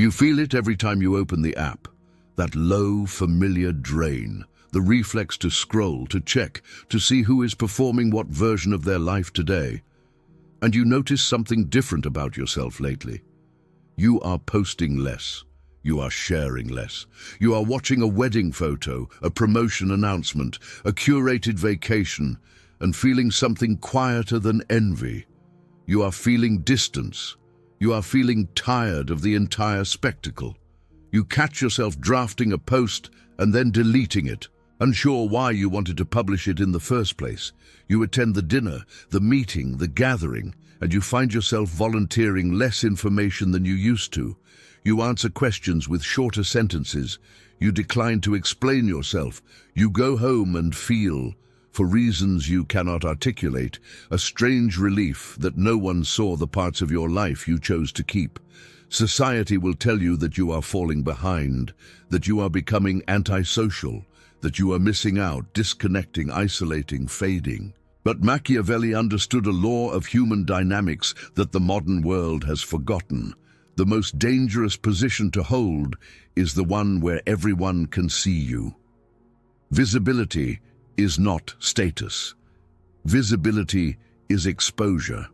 You feel it every time you open the app. That low, familiar drain. The reflex to scroll, to check, to see who is performing what version of their life today. And you notice something different about yourself lately. You are posting less. You are sharing less. You are watching a wedding photo, a promotion announcement, a curated vacation, and feeling something quieter than envy. You are feeling distance. You are feeling tired of the entire spectacle. You catch yourself drafting a post and then deleting it, unsure why you wanted to publish it in the first place. You attend the dinner, the meeting, the gathering, and you find yourself volunteering less information than you used to. You answer questions with shorter sentences. You decline to explain yourself. You go home and feel, for reasons you cannot articulate, a strange relief that no one saw the parts of your life you chose to keep. Society will tell you that you are falling behind, that you are becoming antisocial, that you are missing out, disconnecting, isolating, fading. But Machiavelli understood a law of human dynamics that the modern world has forgotten. The most dangerous position to hold is the one where everyone can see you. Visibility is not status. Visibility is exposure.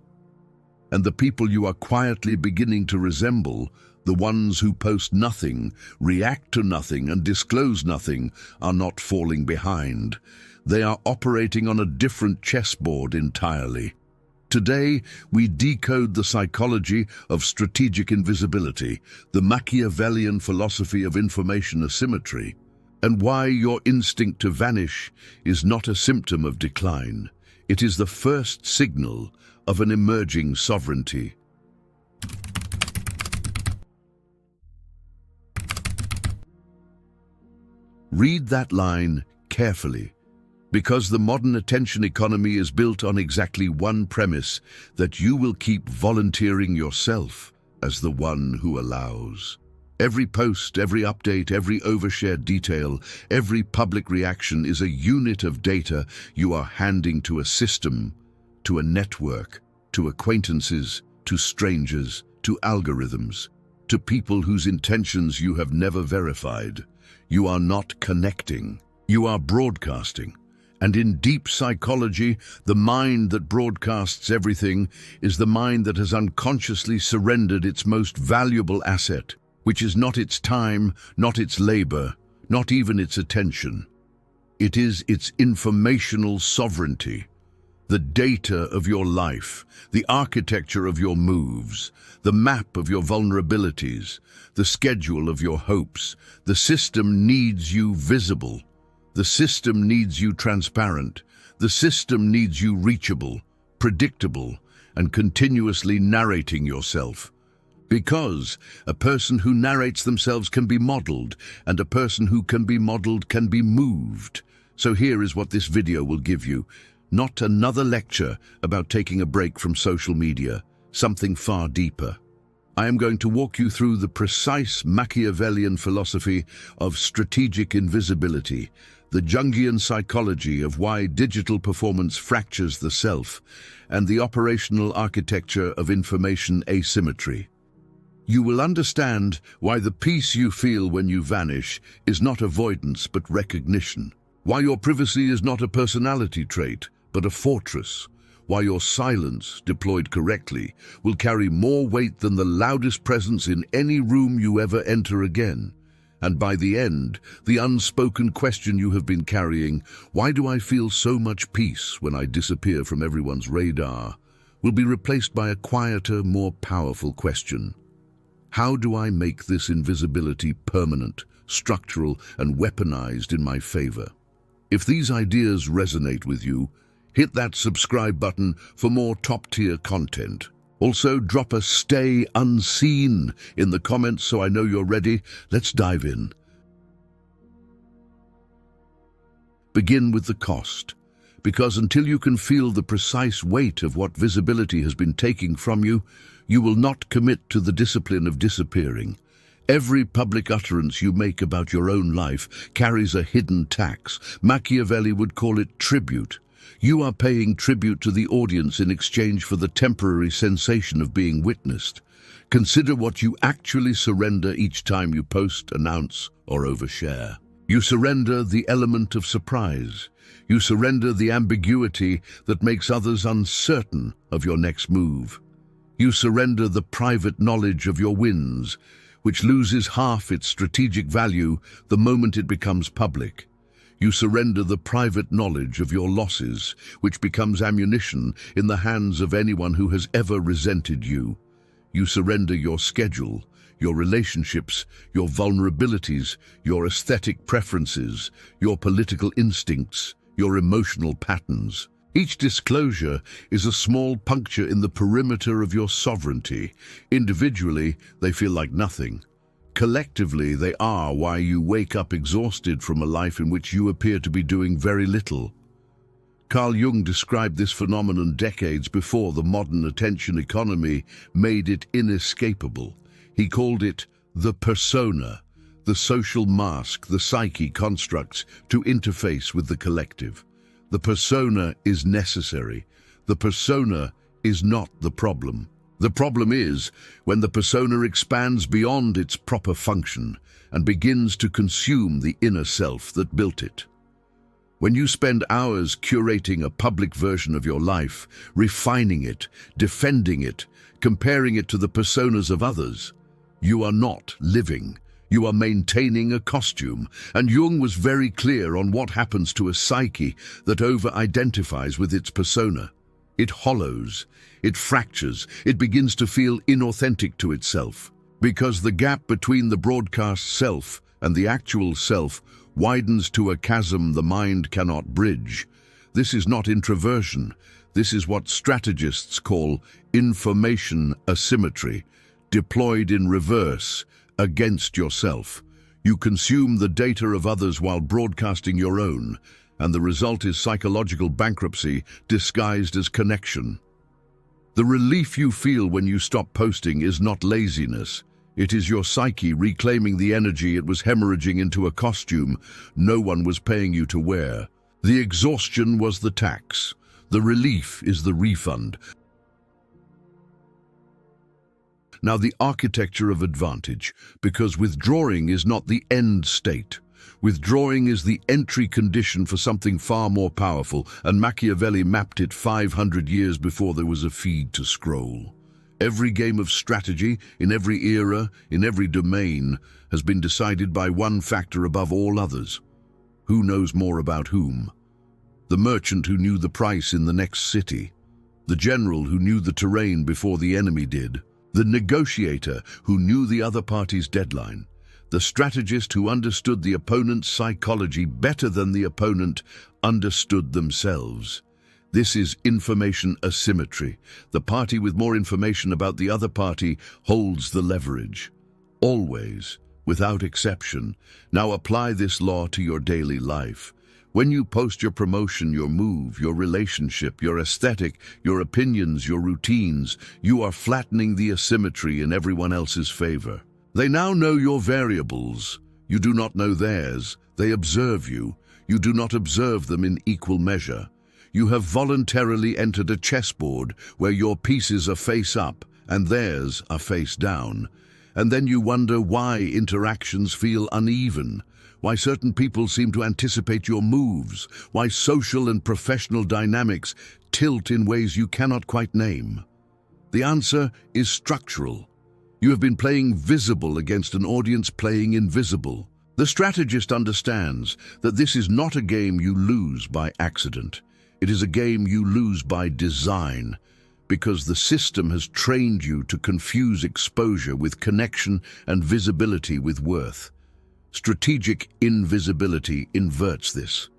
And the people you are quietly beginning to resemble, the ones who post nothing, react to nothing, and disclose nothing, are not falling behind. They are operating on a different chessboard entirely. Today, we decode the psychology of strategic invisibility, the Machiavellian philosophy of information asymmetry, and why your instinct to vanish is not a symptom of decline. It is the first signal of an emerging sovereignty. Read that line carefully, because the modern attention economy is built on exactly one premise, that you will keep volunteering yourself as the one who allows. Every post, every update, every overshared detail, every public reaction is a unit of data you are handing to a system, to a network, to acquaintances, to strangers, to algorithms, to people whose intentions you have never verified. You are not connecting, you are broadcasting. And in deep psychology, the mind that broadcasts everything is the mind that has unconsciously surrendered its most valuable asset, which is not its time, not its labor, not even its attention. It is its informational sovereignty, the data of your life, the architecture of your moves, the map of your vulnerabilities, the schedule of your hopes. The system needs you visible. The system needs you transparent. The system needs you reachable, predictable, and continuously narrating yourself. Because a person who narrates themselves can be modeled, and a person who can be modeled can be moved. So here is what this video will give you. Not another lecture about taking a break from social media, something far deeper. I am going to walk you through the precise Machiavellian philosophy of strategic invisibility, the Jungian psychology of why digital performance fractures the self, and the operational architecture of information asymmetry. You will understand why the peace you feel when you vanish is not avoidance but recognition, why your privacy is not a personality trait but a fortress, why your silence, deployed correctly, will carry more weight than the loudest presence in any room you ever enter again. And by the end, the unspoken question you have been carrying, why do I feel so much peace when I disappear from everyone's radar, will be replaced by a quieter, more powerful question. How do I make this invisibility permanent, structural, and weaponized in my favor? If these ideas resonate with you, hit that subscribe button for more top-tier content. Also, drop a "stay unseen" in the comments so I know you're ready. Let's dive in. Begin with the cost, because until you can feel the precise weight of what visibility has been taking from you, you will not commit to the discipline of disappearing. Every public utterance you make about your own life carries a hidden tax. Machiavelli would call it tribute. You are paying tribute to the audience in exchange for the temporary sensation of being witnessed. Consider what you actually surrender each time you post, announce, or overshare. You surrender the element of surprise. You surrender the ambiguity that makes others uncertain of your next move. You surrender the private knowledge of your wins, which loses half its strategic value the moment it becomes public. You surrender the private knowledge of your losses, which becomes ammunition in the hands of anyone who has ever resented you. You surrender your schedule, your relationships, your vulnerabilities, your aesthetic preferences, your political instincts, your emotional patterns. Each disclosure is a small puncture in the perimeter of your sovereignty. Individually, they feel like nothing. Collectively, they are why you wake up exhausted from a life in which you appear to be doing very little. Carl Jung described this phenomenon decades before the modern attention economy made it inescapable. He called it the persona, the social mask the psyche constructs to interface with the collective. The persona is necessary. The persona is not the problem. The problem is when the persona expands beyond its proper function and begins to consume the inner self that built it. When you spend hours curating a public version of your life, refining it, defending it, comparing it to the personas of others, you are not living. You are maintaining a costume, and Jung was very clear on what happens to a psyche that over-identifies with its persona. It hollows, it fractures, it begins to feel inauthentic to itself, because the gap between the broadcast self and the actual self widens to a chasm the mind cannot bridge. This is not introversion. This is what strategists call information asymmetry, deployed in reverse, against yourself. You consume the data of others while broadcasting your own, and the result is psychological bankruptcy disguised as connection. The relief you feel when you stop posting is not laziness. It is your psyche reclaiming the energy it was hemorrhaging into a costume no one was paying you to wear. The exhaustion was the tax. The relief is the refund. Now the architecture of advantage, because withdrawing is not the end state. Withdrawing is the entry condition for something far more powerful, and Machiavelli mapped it 500 years before there was a feed to scroll. Every game of strategy, in every era, in every domain, has been decided by one factor above all others. Who knows more about whom? The merchant who knew the price in the next city. The general who knew the terrain before the enemy did. The negotiator who knew the other party's deadline. The strategist who understood the opponent's psychology better than the opponent understood themselves. This is information asymmetry. The party with more information about the other party holds the leverage. Always, without exception. Now apply this law to your daily life. When you post your promotion, your move, your relationship, your aesthetic, your opinions, your routines, you are flattening the asymmetry in everyone else's favor. They now know your variables. You do not know theirs. They observe you. You do not observe them in equal measure. You have voluntarily entered a chessboard where your pieces are face up and theirs are face down. And then you wonder why interactions feel uneven, why certain people seem to anticipate your moves, why social and professional dynamics tilt in ways you cannot quite name. The answer is structural. You have been playing visible against an audience playing invisible. The strategist understands that this is not a game you lose by accident. It is a game you lose by design, because the system has trained you to confuse exposure with connection and visibility with worth. Strategic invisibility inverts this.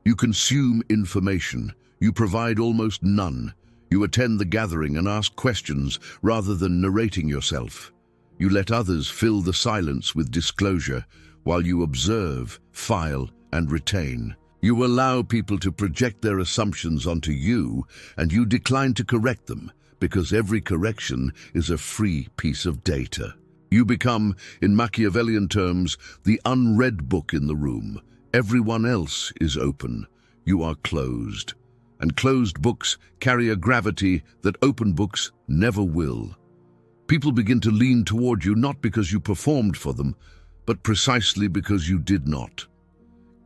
You consume information. You provide almost none. You attend the gathering and ask questions rather than narrating yourself. You let others fill the silence with disclosure while you observe, file, and retain. You allow people to project their assumptions onto you, and you decline to correct them because every correction is a free piece of data. You become, in Machiavellian terms, the unread book in the room. Everyone else is open. You are closed. and closed books carry a gravity that open books never will. People begin to lean toward you not because you performed for them, but precisely because you did not.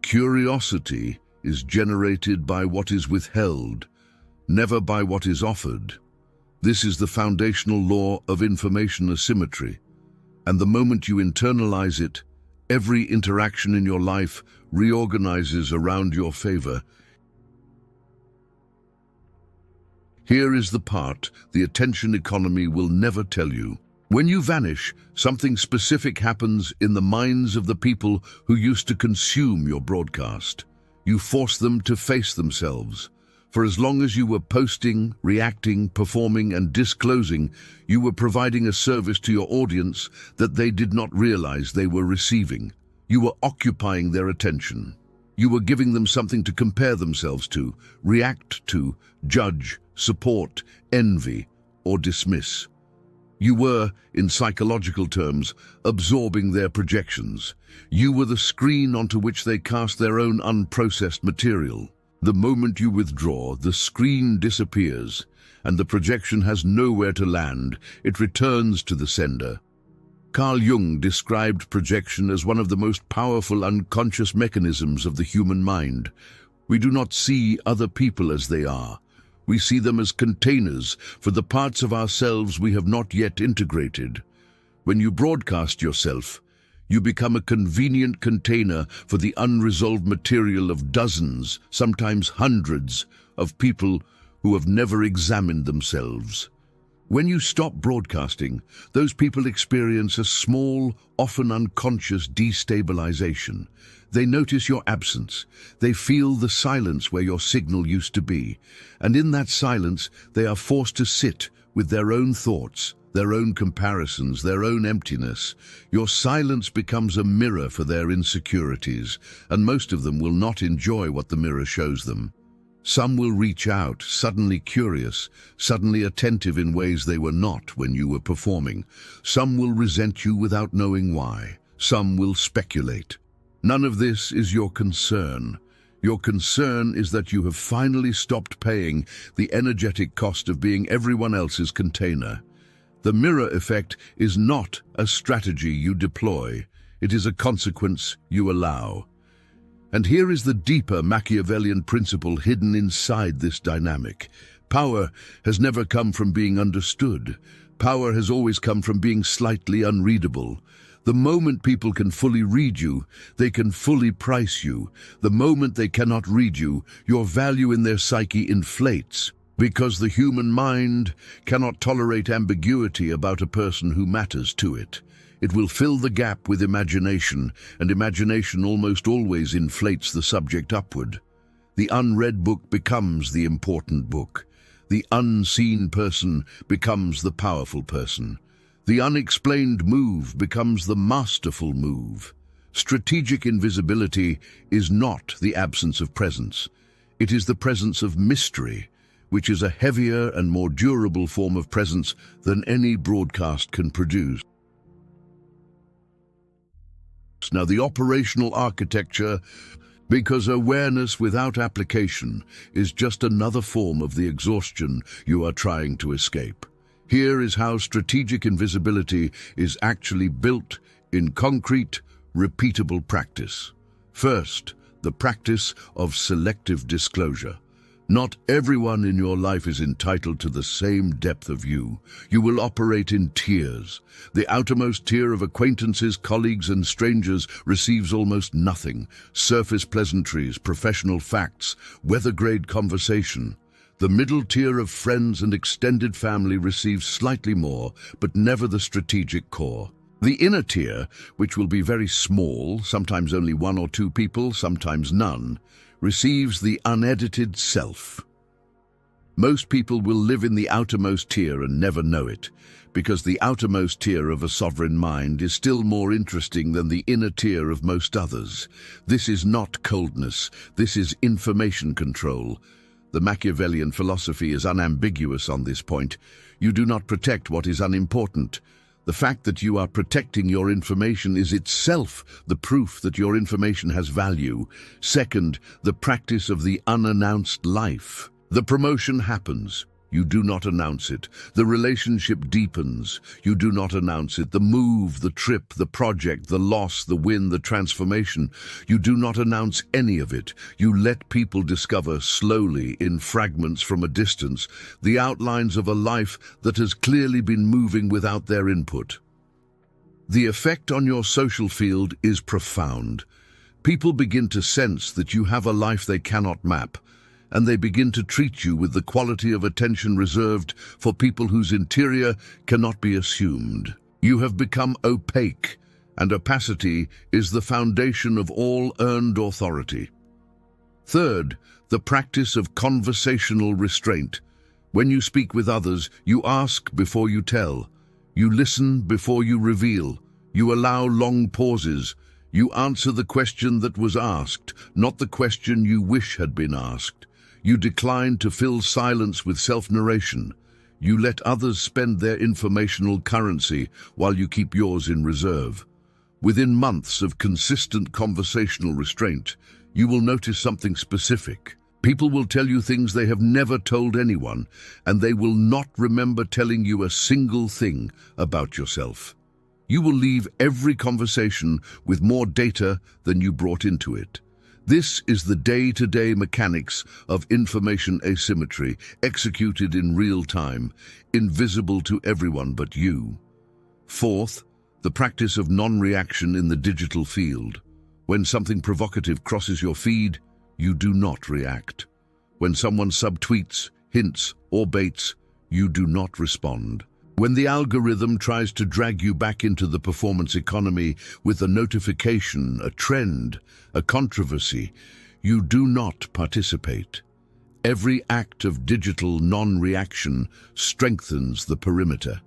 Curiosity is generated by what is withheld, never by what is offered. This is the foundational law of information asymmetry, and the moment you internalize it, every interaction in your life reorganizes around your favor. Here is the part the attention economy will never tell you. When you vanish, something specific happens in the minds of the people who used to consume your broadcast. You force them to face themselves. For as long as you were posting, reacting, performing, and disclosing, you were providing a service to your audience that they did not realize they were receiving. You were occupying their attention. You were giving them something to compare themselves to, react to, judge, support, envy, or dismiss. You were, in psychological terms, absorbing their projections. You were the screen onto which they cast their own unprocessed material. The moment you withdraw, the screen disappears, and the projection has nowhere to land. It returns to the sender. Carl Jung described projection as one of the most powerful unconscious mechanisms of the human mind. We do not see other people as they are. We see them as containers for the parts of ourselves we have not yet integrated. When you broadcast yourself, you become a convenient container for the unresolved material of dozens, sometimes hundreds, of people who have never examined themselves. When you stop broadcasting, those people experience a small, often unconscious destabilization. They notice your absence. They feel the silence where your signal used to be. And in that silence, they are forced to sit with their own thoughts, their own comparisons, their own emptiness. Your silence becomes a mirror for their insecurities, and most of them will not enjoy what the mirror shows them. Some will reach out, suddenly curious, suddenly attentive in ways they were not when you were performing. Some will resent you without knowing why. Some will speculate. None of this is your concern. Your concern is that you have finally stopped paying the energetic cost of being everyone else's container. The mirror effect is not a strategy you deploy. It is a consequence you allow. And here is the deeper Machiavellian principle hidden inside this dynamic. Power has never come from being understood. Power has always come from being slightly unreadable. The moment people can fully read you, they can fully price you. The moment they cannot read you, your value in their psyche inflates. Because the human mind cannot tolerate ambiguity about a person who matters to it. It will fill the gap with imagination, and imagination almost always inflates the subject upward. The unread book becomes the important book. The unseen person becomes the powerful person. The unexplained move becomes the masterful move. Strategic invisibility is not the absence of presence. It is the presence of mystery, which is a heavier and more durable form of presence than any broadcast can produce. Now, the operational architecture, because awareness without application is just another form of the exhaustion you are trying to escape. Here is how strategic invisibility is actually built in concrete, repeatable practice. First, the practice of selective disclosure. Not everyone in your life is entitled to the same depth of you. You will operate in tiers. The outermost tier of acquaintances, colleagues, and strangers receives almost nothing. Surface pleasantries, professional facts, weather-grade conversation. The middle tier of friends and extended family receives slightly more, but never the strategic core. The inner tier, which will be very small, sometimes only one or two people, sometimes none, receives the unedited self. Most people will live in the outermost tier and never know it, because the outermost tier of a sovereign mind is still more interesting than the inner tier of most others. This is not coldness, this is information control. The Machiavellian philosophy is unambiguous on this point. You do not protect what is unimportant. The fact that you are protecting your information is itself the proof that your information has value. Second, the practice of the unannounced life. The promotion happens. You do not announce it. The relationship deepens. You do not announce it. The move, the trip, the project, the loss, the win, the transformation. You do not announce any of it. You let people discover slowly, in fragments from a distance, the outlines of a life that has clearly been moving without their input. The effect on your social field is profound. People begin to sense that you have a life they cannot map, and they begin to treat you with the quality of attention reserved for people whose interior cannot be assumed. You have become opaque, and opacity is the foundation of all earned authority. Third, the practice of conversational restraint. When you speak with others, you ask before you tell. You listen before you reveal. You allow long pauses. You answer the question that was asked, not the question you wish had been asked. You decline to fill silence with self-narration. You let others spend their informational currency while you keep yours in reserve. Within months of consistent conversational restraint, you will notice something specific. People will tell you things they have never told anyone, and they will not remember telling you a single thing about yourself. You will leave every conversation with more data than you brought into it. This is the day-to-day mechanics of information asymmetry, executed in real time, invisible to everyone but you. Fourth, the practice of non-reaction in the digital field. When something provocative crosses your feed, you do not react. When someone subtweets, hints, or baits, you do not respond. When the algorithm tries to drag you back into the performance economy with a notification, a trend, a controversy, you do not participate. Every act of digital non-reaction strengthens the perimeter.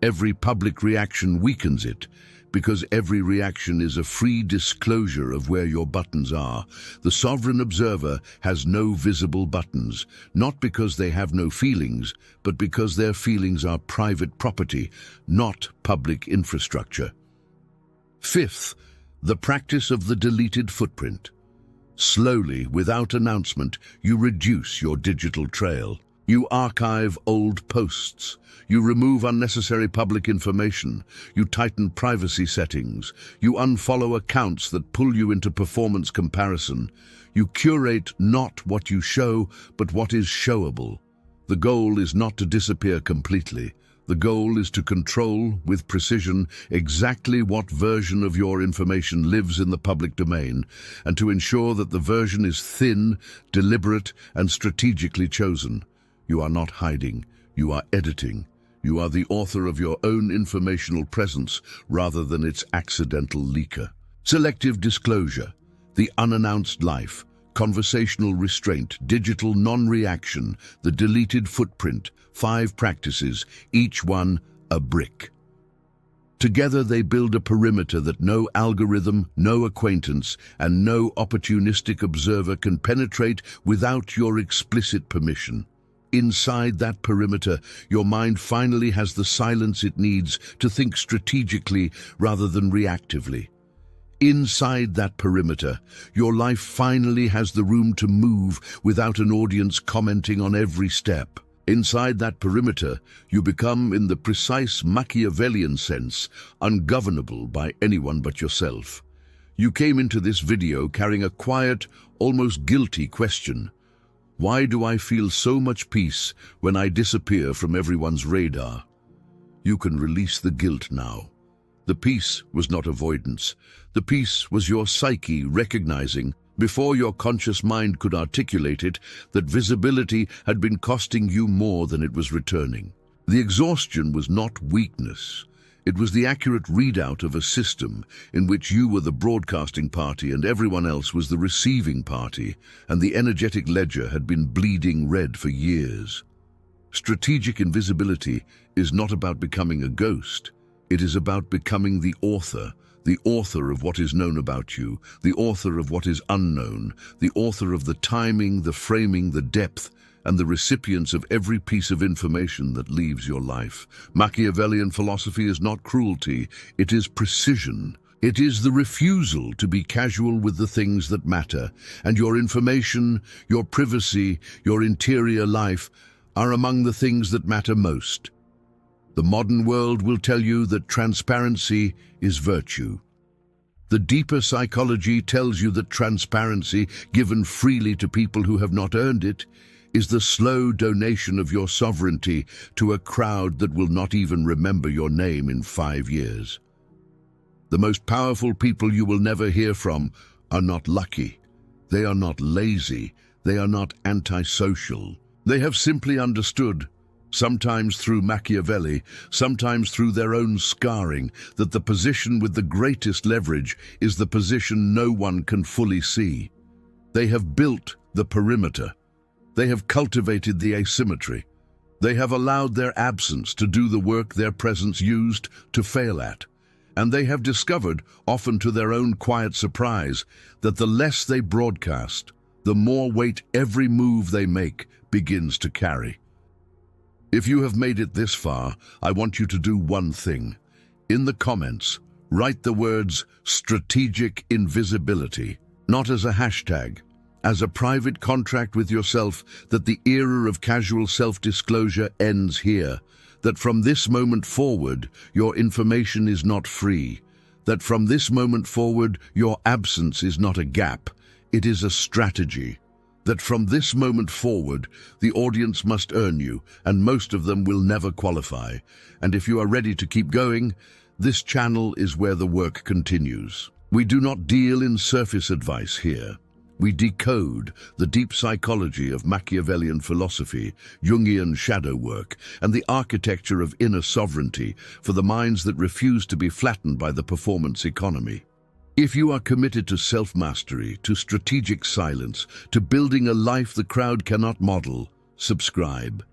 Every public reaction weakens it, because every reaction is a free disclosure of where your buttons are. The sovereign observer has no visible buttons, not because they have no feelings, but because their feelings are private property, not public infrastructure. Fifth, the practice of the deleted footprint. Slowly, without announcement, you reduce your digital trail. You archive old posts. You remove unnecessary public information. You tighten privacy settings. You unfollow accounts that pull you into performance comparison. You curate not what you show, but what is showable. The goal is not to disappear completely. The goal is to control, with precision, exactly what version of your information lives in the public domain, and to ensure that the version is thin, deliberate, and strategically chosen. You are not hiding. You are editing. You are the author of your own informational presence rather than its accidental leaker. Selective disclosure, the unannounced life, conversational restraint, digital non-reaction, the deleted footprint, 5 practices, each one a brick. Together they build a perimeter that no algorithm, no acquaintance, and no opportunistic observer can penetrate without your explicit permission. Inside that perimeter, your mind finally has the silence it needs to think strategically rather than reactively. Inside that perimeter, your life finally has the room to move without an audience commenting on every step. Inside that perimeter, you become, in the precise Machiavellian sense, ungovernable by anyone but yourself. You came into this video carrying a quiet, almost guilty question. Why do I feel so much peace when I disappear from everyone's radar? You can release the guilt now. The peace was not avoidance. The peace was your psyche recognizing, before your conscious mind could articulate it, that visibility had been costing you more than it was returning. The exhaustion was not weakness. It was the accurate readout of a system in which you were the broadcasting party and everyone else was the receiving party, and the energetic ledger had been bleeding red for years. Strategic invisibility is not about becoming a ghost. It is about becoming the author of what is known about you, the author of what is unknown, the author of the timing, the framing, the depth, and the recipients of every piece of information that leaves your life. Machiavellian philosophy is not cruelty, it is precision. It is the refusal to be casual with the things that matter, and your information, your privacy, your interior life are among the things that matter most. The modern world will tell you that transparency is virtue. The deeper psychology tells you that transparency, given freely to people who have not earned it, is the slow donation of your sovereignty to a crowd that will not even remember your name in 5 years. The most powerful people you will never hear from are not lucky. They are not lazy. They are not antisocial. They have simply understood, sometimes through Machiavelli, sometimes through their own scarring, that the position with the greatest leverage is the position no one can fully see. They have built the perimeter. They have cultivated the asymmetry. They have allowed their absence to do the work their presence used to fail at. And they have discovered, often to their own quiet surprise, that the less they broadcast, the more weight every move they make begins to carry. If you have made it this far, I want you to do one thing. In the comments, write the words strategic invisibility, not as a hashtag, as a private contract with yourself that the era of casual self-disclosure ends here, that from this moment forward, your information is not free, that from this moment forward, your absence is not a gap, it is a strategy, that from this moment forward, the audience must earn you, and most of them will never qualify. And if you are ready to keep going, this channel is where the work continues. We do not deal in surface advice here. We decode the deep psychology of Machiavellian philosophy, Jungian shadow work, and the architecture of inner sovereignty for the minds that refuse to be flattened by the performance economy. If you are committed to self-mastery, to strategic silence, to building a life the crowd cannot model, subscribe.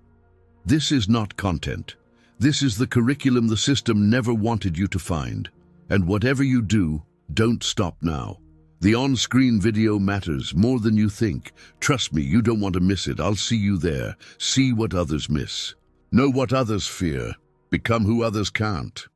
This is not content. This is the curriculum the system never wanted you to find. And whatever you do, don't stop now. The on-screen video matters more than you think. Trust me, you don't want to miss it. I'll see you there. See what others miss. Know what others fear. Become who others can't.